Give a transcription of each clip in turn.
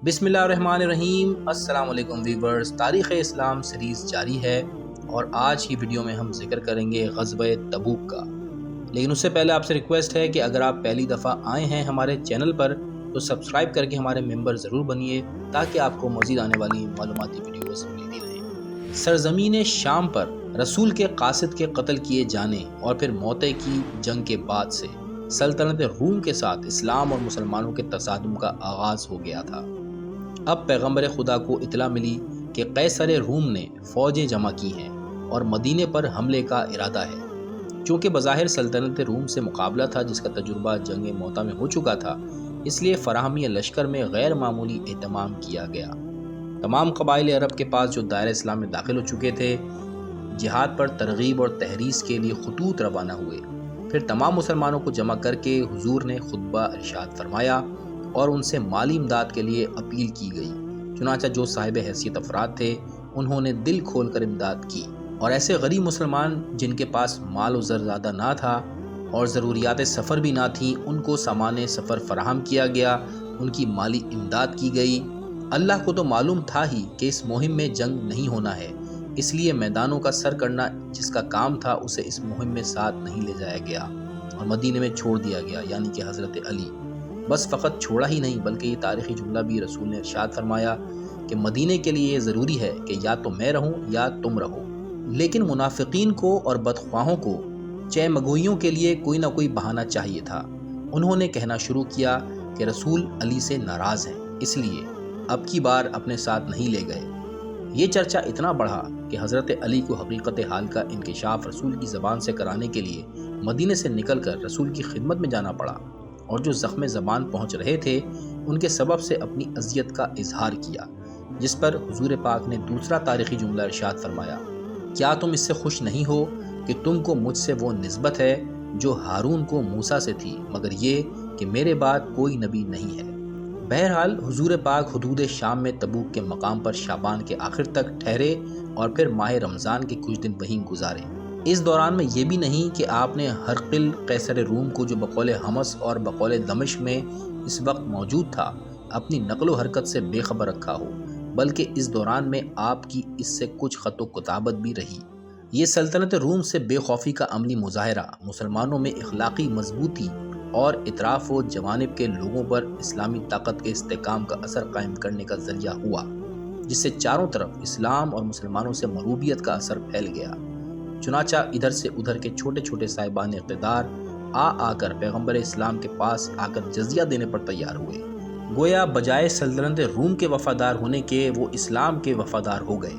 بسم اللہ الرحمن الرحیم۔ السلام علیکم ویورز، تاریخ اسلام سیریز جاری ہے اور آج کی ویڈیو میں ہم ذکر کریں گے غزوہ تبوک کا۔ لیکن اس سے پہلے آپ سے ریکویسٹ ہے کہ اگر آپ پہلی دفعہ آئے ہیں ہمارے چینل پر تو سبسکرائب کر کے ہمارے ممبر ضرور بنیے تاکہ آپ کو مزید آنے والی معلوماتی ویڈیوز ملتی رہیں۔ سرزمین شام پر رسول کے قاصد کے قتل کیے جانے اور پھر موتع کی جنگ کے بعد سے سلطنت روم کے ساتھ اسلام اور مسلمانوں کے تصادم کا آغاز ہو گیا تھا۔ اب پیغمبر خدا کو اطلاع ملی کہ قیصر روم نے فوجیں جمع کی ہیں اور مدینے پر حملے کا ارادہ ہے۔ چونکہ بظاہر سلطنت روم سے مقابلہ تھا جس کا تجربہ جنگ موتع میں ہو چکا تھا، اس لیے فراہمی لشکر میں غیر معمولی اہتمام کیا گیا۔ تمام قبائل عرب کے پاس جو دائرہ اسلام میں داخل ہو چکے تھے، جہاد پر ترغیب اور تحریض کے لیے خطوط روانہ ہوئے۔ پھر تمام مسلمانوں کو جمع کر کے حضور نے خطبہ ارشاد فرمایا اور ان سے مالی امداد کے لیے اپیل کی گئی۔ چنانچہ جو صاحب حیثیت افراد تھے انہوں نے دل کھول کر امداد کی، اور ایسے غریب مسلمان جن کے پاس مال و زر زیادہ نہ تھا اور ضروریات سفر بھی نہ تھیں، ان کو سامان سفر فراہم کیا گیا، ان کی مالی امداد کی گئی۔ اللہ کو تو معلوم تھا ہی کہ اس مہم میں جنگ نہیں ہونا ہے، اس لیے میدانوں کا سر کرنا جس کا کام تھا اسے اس مہم میں ساتھ نہیں لے جایا گیا اور مدینے میں چھوڑ دیا گیا، یعنی کہ حضرت علی۔ بس فقط چھوڑا ہی نہیں بلکہ یہ تاریخی جملہ بھی رسول نے ارشاد فرمایا کہ مدینے کے لیے یہ ضروری ہے کہ یا تو میں رہوں یا تم رہو۔ لیکن منافقین کو اور بدخواہوں کو چہمگوئیوں کے لیے کوئی نہ کوئی بہانہ چاہیے تھا۔ انہوں نے کہنا شروع کیا کہ رسول علی سے ناراض ہیں، اس لیے اب کی بار اپنے ساتھ نہیں لے گئے۔ یہ چرچا اتنا بڑھا کہ حضرت علی کو حقیقت حال کا انکشاف رسول کی زبان سے کرانے کے لیے مدینے سے نکل کر رسول کی خدمت میں جانا پڑا، اور جو زخم زبان پہنچ رہے تھے ان کے سبب سے اپنی اذیت کا اظہار کیا، جس پر حضور پاک نے دوسرا تاریخی جملہ ارشاد فرمایا، کیا تم اس سے خوش نہیں ہو کہ تم کو مجھ سے وہ نسبت ہے جو ہارون کو موسیٰ سے تھی، مگر یہ کہ میرے بعد کوئی نبی نہیں ہے۔ بہرحال حضور پاک حدود شام میں تبوک کے مقام پر شعبان کے آخر تک ٹھہرے اور پھر ماہ رمضان کے کچھ دن وہیں گزارے۔ اس دوران میں یہ بھی نہیں کہ آپ نے ہرقل قیصر روم کو، جو بقول حمص اور بقول دمشق میں اس وقت موجود تھا، اپنی نقل و حرکت سے بے خبر رکھا ہو، بلکہ اس دوران میں آپ کی اس سے کچھ خط و کتابت بھی رہی۔ یہ سلطنت روم سے بے خوفی کا عملی مظاہرہ مسلمانوں میں اخلاقی مضبوطی اور اطراف و جوانب کے لوگوں پر اسلامی طاقت کے استحکام کا اثر قائم کرنے کا ذریعہ ہوا، جس سے چاروں طرف اسلام اور مسلمانوں سے مروبیت کا اثر پھیل گیا۔ چنانچہ ادھر سے ادھر کے چھوٹے چھوٹے صاحبان اقتدار آ کر پیغمبر اسلام کے پاس آ کر جزیہ دینے پر تیار ہوئے۔ گویا بجائے سلطنت روم کے وفادار ہونے کے وہ اسلام کے وفادار ہو گئے،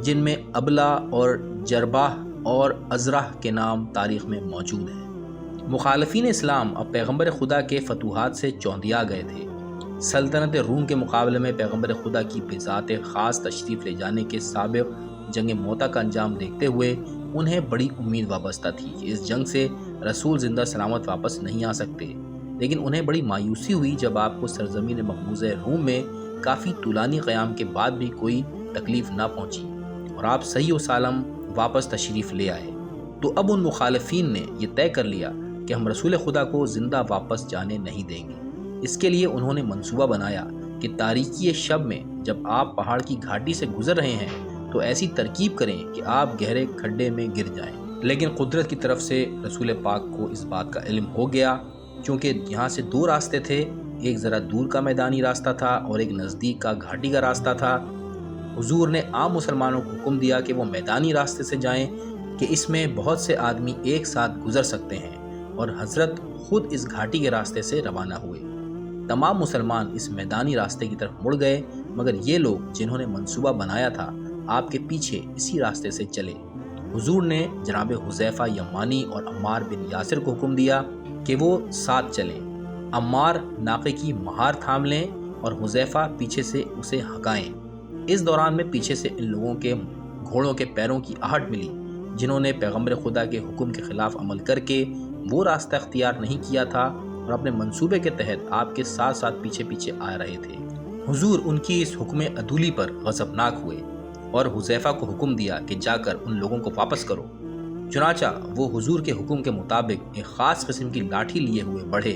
جن میں ابلا اور جرباہ اور ازرح کے نام تاریخ میں موجود ہیں۔ مخالفین اسلام اب پیغمبر خدا کے فتوحات سے چوندیا گئے تھے۔ سلطنت روم کے مقابلے میں پیغمبر خدا کی بذات خاص تشریف لے جانے کے سابق جنگ موتع کا انجام دیکھتے ہوئے انہیں بڑی امید وابستہ تھی کہ اس جنگ سے رسول زندہ سلامت واپس نہیں آ سکتے، لیکن انہیں بڑی مایوسی ہوئی جب آپ کو سرزمین مقبوضہ روم میں کافی طولانی قیام کے بعد بھی کوئی تکلیف نہ پہنچی اور آپ صحیح و سالم واپس تشریف لے آئے۔ تو اب ان مخالفین نے یہ طے کر لیا کہ ہم رسول خدا کو زندہ واپس جانے نہیں دیں گے۔ اس کے لیے انہوں نے منصوبہ بنایا کہ تاریکی شب میں جب آپ پہاڑ کی گھاٹی سے گزر رہے ہیں تو ایسی ترکیب کریں کہ آپ گہرے کھڈے میں گر جائیں۔ لیکن قدرت کی طرف سے رسول پاک کو اس بات کا علم ہو گیا، چونکہ یہاں سے دو راستے تھے، ایک ذرا دور کا میدانی راستہ تھا اور ایک نزدیک کا گھاٹی کا راستہ تھا۔ حضور نے عام مسلمانوں کو حکم دیا کہ وہ میدانی راستے سے جائیں کہ اس میں بہت سے آدمی ایک ساتھ گزر سکتے ہیں، اور حضرت خود اس گھاٹی کے راستے سے روانہ ہوئے۔ تمام مسلمان اس میدانی راستے کی طرف مڑ گئے، مگر یہ لوگ جنہوں نے منصوبہ بنایا تھا آپ کے پیچھے اسی راستے سے چلے۔ حضور نے جناب حذیفہ یمانی اور عمار بن یاسر کو حکم دیا کہ وہ ساتھ چلیں۔ عمار ناقے کی مہار تھام لیں اور حذیفہ پیچھے سے اسے ہکائیں۔ اس دوران میں پیچھے سے ان لوگوں کے گھوڑوں کے پیروں کی آہٹ ملی جنہوں نے پیغمبر خدا کے حکم کے خلاف عمل کر کے وہ راستہ اختیار نہیں کیا تھا اور اپنے منصوبے کے تحت آپ کے ساتھ ساتھ پیچھے پیچھے آ رہے تھے۔ حضور ان کی اس حکم عدولی پر غضبناک ہوئے اور حذیفہ کو حکم دیا کہ جا کر ان لوگوں کو واپس کرو۔ چنانچہ وہ حضور کے حکم کے مطابق ایک خاص قسم کی لاٹھی لیے ہوئے بڑھے